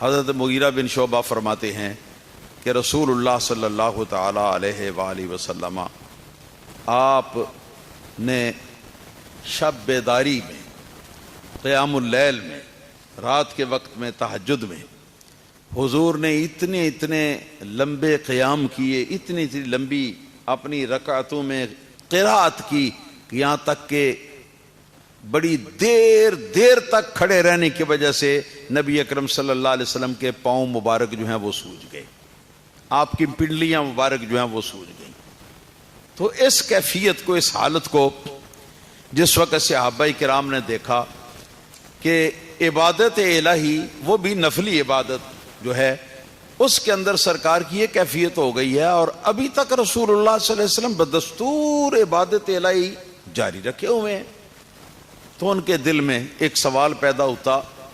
حضرت مغیرہ بن شعبہ فرماتے ہیں کہ رسول اللہ صلی اللہ تعالی علیہ وآلہ وسلم آپ نے شب بیداری میں، قیام اللیل میں، رات کے وقت میں، تہجد میں حضور نے اتنے لمبے قیام کیے، اتنی لمبی اپنی رکعتوں میں قرات کی، یہاں تک کہ بڑی دیر تک کھڑے رہنے کی وجہ سے نبی اکرم صلی اللہ علیہ وسلم کے پاؤں مبارک جو ہیں وہ سوج گئے، آپ کی پنڈلیاں مبارک جو ہیں وہ سوج گئیں۔ تو اس کیفیت کو، اس حالت کو جس وقت صحابہ کرام نے دیکھا کہ عبادت الہی، وہ بھی نفلی عبادت جو ہے، اس کے اندر سرکار کی یہ کیفیت ہو گئی ہے، اور ابھی تک رسول اللہ صلی اللہ علیہ وسلم بدستور عبادت الہی جاری رکھے ہوئے ہیں، تو ان کے دل میں ایک سوال پیدا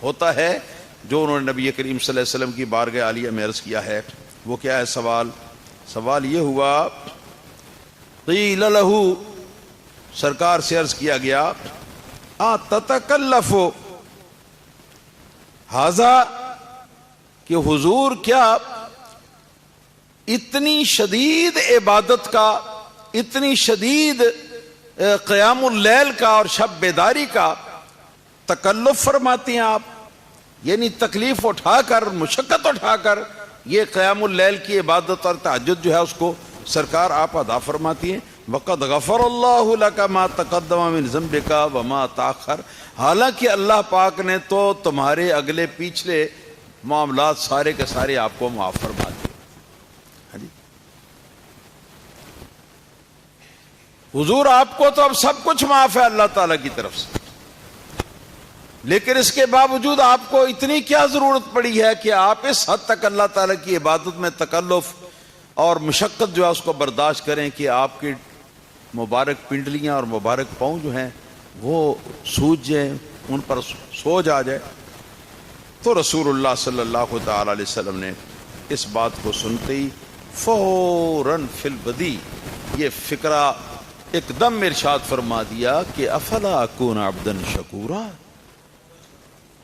ہوتا ہے جو انہوں نے نبی کریم صلی اللہ علیہ وسلم کی بارگاہ عالیہ میں عرض کیا ہے۔ وہ کیا ہے سوال یہ ہوا، قیل لہ، سرکار سے عرض کیا گیا، تتکلف ھذا، کہ حضور کیا اتنی شدید عبادت کا، اتنی شدید قیام اللیل کا اور شب بیداری کا تکلف فرماتی ہیں آپ، یعنی تکلیف اٹھا کر، مشقت اٹھا کر یہ قیام اللیل کی عبادت اور تہجد جو ہے اس کو سرکار آپ ادا فرماتی ہیں۔ وقد غفر اللہ لک ما تقدم من ذنبک وما تاخر، حالانکہ اللہ پاک نے تو تمہارے اگلے پیچھے معاملات سارے کے سارے آپ کو معاف فرما دیے۔ حضور آپ کو تو اب سب کچھ معاف ہے اللہ تعالیٰ کی طرف سے، لیکن اس کے باوجود آپ کو اتنی کیا ضرورت پڑی ہے کہ آپ اس حد تک اللہ تعالیٰ کی عبادت میں تکلف اور مشقت جو ہے اس کو برداشت کریں کہ آپ کی مبارک پنڈلیاں اور مبارک پاؤں جو ہیں وہ سوج جائیں، ان پر سوج آ جائے۔ تو رسول اللہ صلی اللہ تعالی علیہ وسلم نے اس بات کو سنتے ہی فوراً فی البدی یہ فکرہ ایک دم ارشاد فرما دیا کہ افلا اکون عبدا شکورا،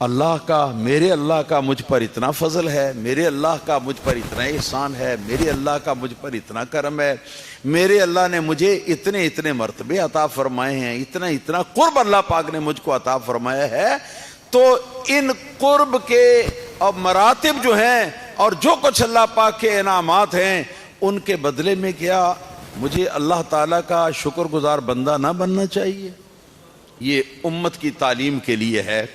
اللہ کا، میرے اللہ کا مجھ پر اتنا فضل ہے، میرے اللہ کا مجھ پر اتنا احسان ہے، میرے اللہ کا مجھ پر اتنا کرم ہے، میرے اللہ نے مجھے اتنے مرتبے عطا فرمائے ہیں، اتنا قرب اللہ پاک نے مجھ کو عطا فرمایا ہے، تو ان قرب کے اور مراتب جو ہیں اور جو کچھ اللہ پاک کے انعامات ہیں، ان کے بدلے میں کیا مجھے اللہ تعالیٰ کا شکر گزار بندہ نہ بننا چاہیے؟ یہ امت کی تعلیم کے لیے ہے،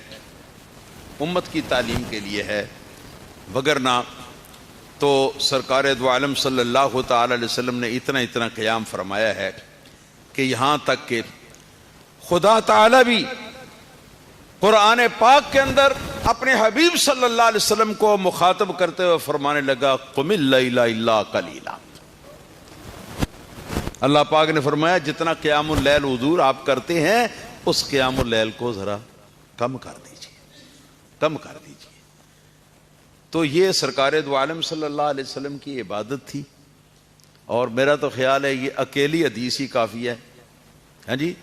امت کی تعلیم کے لیے ہے، وگرنہ تو سرکار دو عالم صلی اللہ تعالی علیہ وسلم نے اتنا قیام فرمایا ہے کہ یہاں تک کہ خدا تعالی بھی قرآن پاک کے اندر اپنے حبیب صلی اللہ علیہ وسلم کو مخاطب کرتے ہوئے فرمانے لگا، قم اللیل الا قلیلا۔ اللہ پاک نے فرمایا جتنا قیام اللیل حضور آپ کرتے ہیں اس قیام اللیل کو ذرا کم کر دیجیے، کم کر دیجیے۔ تو یہ سرکار دو عالم صلی اللہ علیہ وسلم کی عبادت تھی، اور میرا تو خیال ہے یہ اکیلی حدیث ہی کافی ہے، ہاں جی،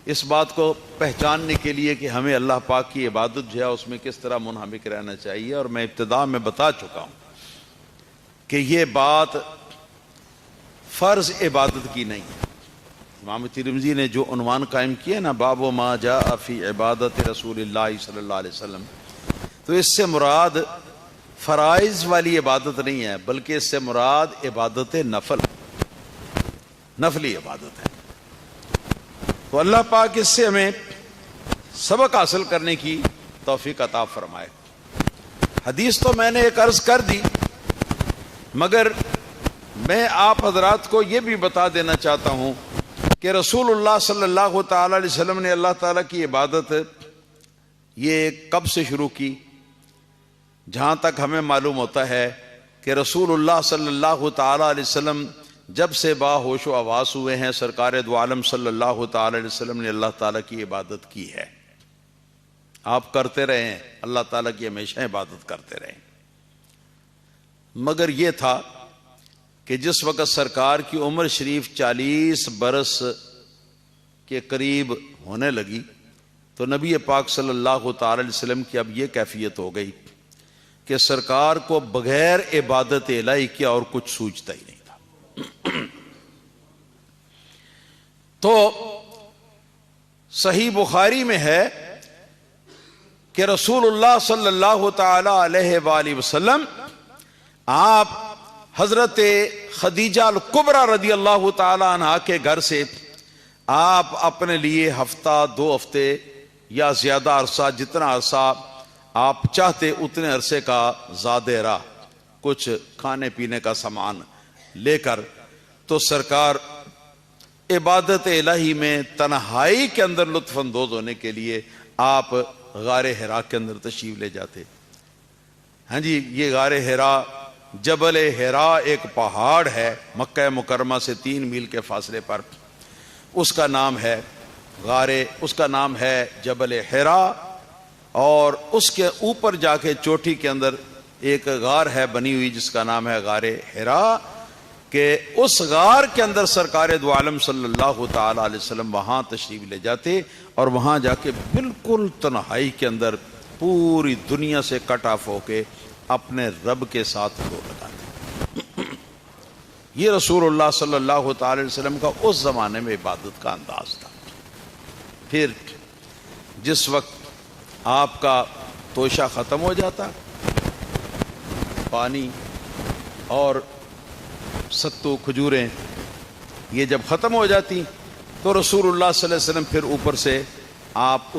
اس بات کو پہچاننے کے لیے کہ ہمیں اللہ پاک کی عبادت جو ہے اس میں کس طرح منہمک رہنا چاہیے۔ اور میں ابتدا میں بتا چکا ہوں کہ یہ بات فرض عبادت کی نہیں ہے۔ امام ترمذی نے جو عنوان قائم کیا نا، باب ما جاء فی عبادت رسول اللہ صلی اللہ علیہ وسلم، تو اس سے مراد فرائض والی عبادت نہیں ہے، بلکہ اس سے مراد عبادت نفلی عبادت ہے۔ تو اللہ پاک اس سے ہمیں سبق حاصل کرنے کی توفیق عطا فرمائے۔ حدیث تو میں نے ایک عرض کر دی، مگر میں آپ حضرات کو یہ بھی بتا دینا چاہتا ہوں کہ رسول اللہ صلی اللہ تعالی علیہ وسلم نے اللہ تعالیٰ کی عبادت یہ کب سے شروع کی؟ جہاں تک ہمیں معلوم ہوتا ہے کہ رسول اللہ صلی اللہ تعالی علیہ وسلم جب سے باہوش و حواس ہوئے ہیں، سرکار دو عالم صلی اللہ تعالی علیہ وسلم نے اللہ تعالیٰ کی عبادت کی ہے۔ آپ کرتے رہے ہیں، اللہ تعالیٰ کی ہمیشہ عبادت کرتے رہے، مگر یہ تھا کہ جس وقت سرکار کی عمر شریف 40 برس کے قریب ہونے لگی تو نبی پاک صلی اللہ تعالی علیہ وسلم کی اب یہ کیفیت ہو گئی کہ سرکار کو بغیر عبادت الہی کے اور کچھ سوچتا ہی نہیں تھا۔ تو صحیح بخاری میں ہے کہ رسول اللہ صلی اللہ تعالی علیہ وآلہ وسلم آپ حضرت خدیجہ الکبریٰ رضی اللہ تعالی عنہا کے گھر سے آپ اپنے لیے ہفتہ 2 ہفتے یا زیادہ عرصہ، جتنا عرصہ آپ چاہتے اتنے عرصے کا زادِ راہ کچھ کھانے پینے کا سامان لے کر، تو سرکار عبادت الہی میں تنہائی کے اندر لطف اندوز ہونے کے لیے آپ غار حرا کے اندر تشریف لے جاتے۔ ہاں جی، یہ غار حرا، جبل حرا ایک پہاڑ ہے مکہ مکرمہ سے 3 میل کے فاصلے پر، اس کا نام ہے اس کا نام ہے جبل حرا، اور اس کے اوپر جا کے چوٹی کے اندر ایک غار ہے بنی ہوئی جس کا نام ہے غار حرا، کہ اس غار کے اندر سرکار دو عالم صلی اللہ تعالی علیہ وسلم وہاں تشریف لے جاتے، اور وہاں جا کے بالکل تنہائی کے اندر پوری دنیا سے کٹ آف ہو کے اپنے رب کے ساتھ رو لگاتے۔ یہ رسول اللہ صلی اللہ تعالی علیہ وسلم کا اس زمانے میں عبادت کا انداز تھا۔ پھر جس وقت آپ کا توشہ ختم ہو جاتا، پانی اور ستو کھجوریں یہ جب ختم ہو جاتی، تو رسول اللہ صلی اللہ علیہ وسلم پھر اوپر سے آپ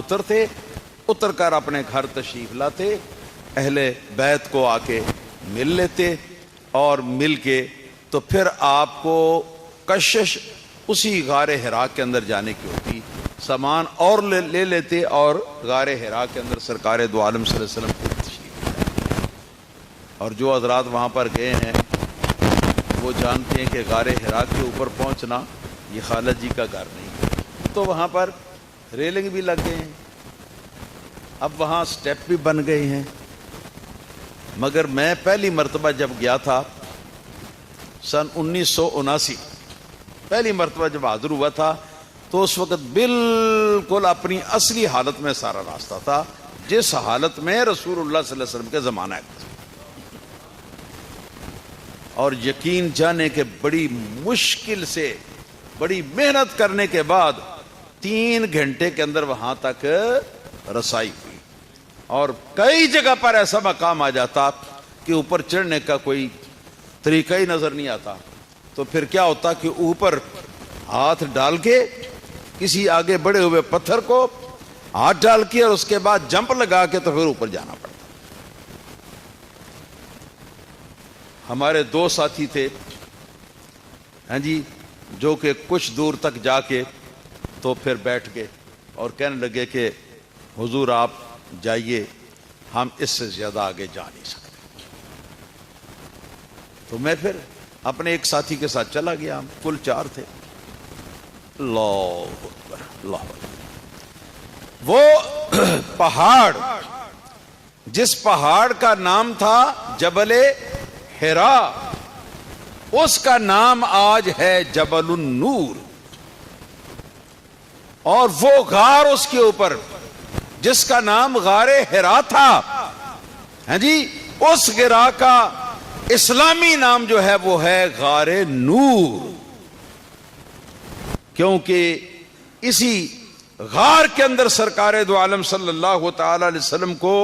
اتر کر اپنے گھر تشریف لاتے، اہل بیت کو آ کے مل لیتے، اور مل کے تو پھر آپ کو کشش اسی غار حرا کے اندر جانے کی ہوتی، سامان اور لے لیتے، اور غار حرا کے اندر سرکار دو عالم صلی اللہ علیہ وسلم کو تشریف لاتے۔ اور جو حضرات وہاں پر گئے ہیں وہ جانتے ہیں کہ غار حرا کے اوپر پہنچنا یہ خالد جی کا گھر نہیں، تو وہاں پر ریلنگ بھی لگ گئے ہیں، اب وہاں سٹیپ بھی بن گئے ہیں۔ مگر میں پہلی مرتبہ جب گیا تھا سن 1979، پہلی مرتبہ جب حاضر ہوا تھا، تو اس وقت بالکل اپنی اصلی حالت میں سارا راستہ تھا، جس حالت میں رسول اللہ صلی اللہ علیہ وسلم کے زمانہ ہے۔ اور یقین جانے کہ بڑی مشکل سے، بڑی محنت کرنے کے بعد 3 گھنٹے کے اندر وہاں تک رسائی ہوئی، اور کئی جگہ پر ایسا مقام آ جاتا کہ اوپر چڑھنے کا کوئی طریقہ ہی نظر نہیں آتا، تو پھر کیا ہوتا کہ اوپر ہاتھ ڈال کے کسی آگے بڑے ہوئے پتھر کو ہاتھ ڈال کے اور اس کے بعد جمپ لگا کے تو پھر اوپر جانا پڑتا۔ ہمارے 2 ساتھی تھے، ہاں جی، جو کہ کچھ دور تک جا کے تو پھر بیٹھ گئے اور کہنے لگے کہ حضور آپ جائیے، ہم اس سے زیادہ آگے جا نہیں سکتے۔ تو میں پھر اپنے ایک ساتھی کے ساتھ چلا گیا، ہم کل 4 تھے۔ اللہ اکبر، اللہ اکبر۔ وہ پہاڑ، جس پہاڑ کا نام تھا جبل حرا، اس کا نام آج ہے جبل النور، اور وہ غار اس کے اوپر جس کا نام غار حرا تھا، ہاں جی، اس غار کا اسلامی نام جو ہے وہ ہے غار نور، کیونکہ اسی غار کے اندر سرکار دو عالم صلی اللہ تعالی علیہ وسلم کو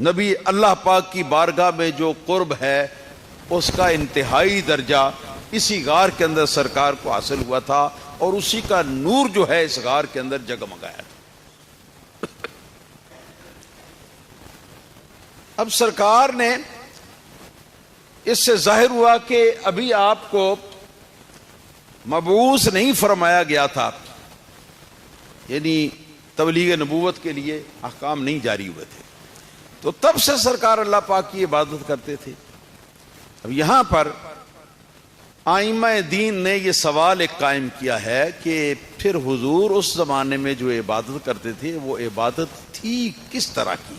نبی اللہ پاک کی بارگاہ میں جو قرب ہے اس کا انتہائی درجہ اسی غار کے اندر سرکار کو حاصل ہوا تھا، اور اسی کا نور جو ہے اس غار کے اندر جگمگایا تھا۔ اب سرکار نے، اس سے ظاہر ہوا کہ ابھی آپ کو مبعوث نہیں فرمایا گیا تھا، یعنی تبلیغ نبوت کے لیے احکام نہیں جاری ہوئے تھے، تو تب سے سرکار اللہ پاک کی عبادت کرتے تھے۔ اب یہاں پر ائمہ دین نے یہ سوال ایک قائم کیا ہے کہ پھر حضور اس زمانے میں جو عبادت کرتے تھے وہ عبادت تھی کس طرح کی،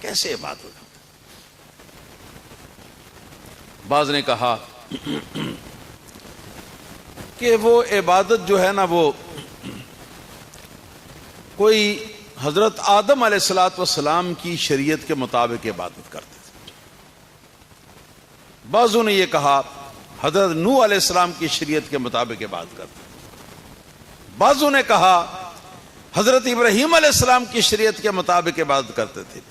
کیسے عبادت کرتے؟ بعض نے کہا کہ وہ عبادت جو ہے نا، وہ کوئی حضرت آدم علیہ الصلوۃ والسلام کی شریعت کے مطابق عبادت کرتے تھے، بعضوں نے یہ کہا حضرت نوح علیہ السلام کی شریعت کے مطابق عبادت کرتے، بعضوں نے کہا حضرت ابراہیم علیہ السلام کی شریعت کے مطابق عبادت کرتے تھے،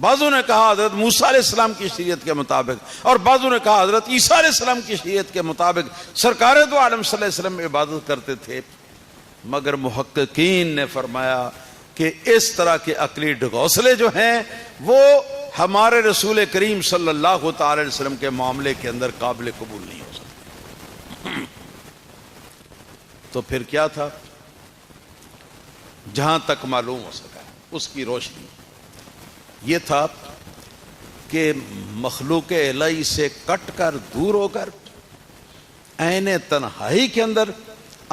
بعضوں نے کہا حضرت موسیٰ علیہ السلام کی شریعت کے مطابق، اور بعضوں نے کہا حضرت عیسیٰ علیہ السلام کی شریعت کے مطابق سرکار دو عالم صلی اللہ علیہ وسلم عبادت کرتے تھے۔ مگر محققین نے فرمایا کہ اس طرح کے عقلی ڈھکوسلے جو ہیں وہ ہمارے رسول کریم صلی اللہ تعالی علیہ وسلم کے معاملے کے اندر قابل قبول نہیں ہو سکتے۔ تو پھر کیا تھا؟ جہاں تک معلوم ہو سکا اس کی روشنی یہ تھا کہ مخلوق الہی سے کٹ کر دور ہو کر عین تنہائی کے اندر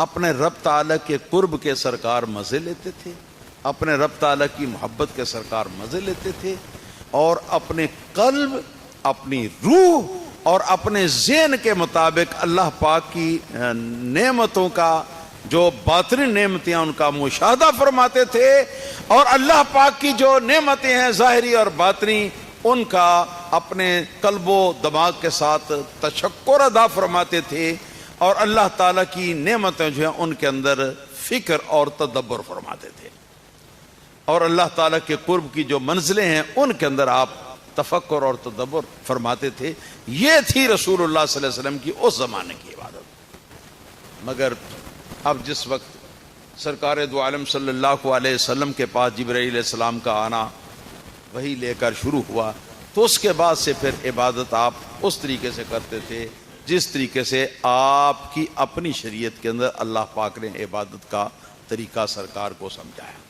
اپنے رب تعالیٰ کے قرب کے سرکار مزے لیتے تھے، اپنے رب تعالیٰ کی محبت کے سرکار مزے لیتے تھے، اور اپنے قلب، اپنی روح اور اپنے ذہن کے مطابق اللہ پاک کی نعمتوں کا جو باطنی نعمتیں ان کا مشاہدہ فرماتے تھے، اور اللہ پاک کی جو نعمتیں ہیں ظاہری اور باطنی ان کا اپنے قلب و دماغ کے ساتھ تشکر ادا فرماتے تھے، اور اللہ تعالیٰ کی نعمتیں جو ہیں ان کے اندر فکر اور تدبر فرماتے تھے، اور اللہ تعالیٰ کے قرب کی جو منزلیں ہیں ان کے اندر آپ تفکر اور تدبر فرماتے تھے۔ یہ تھی رسول اللہ صلی اللہ علیہ وسلم کی اس زمانے کی عبادت۔ مگر اب جس وقت سرکار دو عالم صلی اللہ علیہ وسلم کے پاس جبرائیل علیہ السلام کا آنا وہی لے کر شروع ہوا، تو اس کے بعد سے پھر عبادت آپ اس طریقے سے کرتے تھے جس طریقے سے آپ کی اپنی شریعت کے اندر اللہ پاک نے عبادت کا طریقہ سرکار کو سمجھایا۔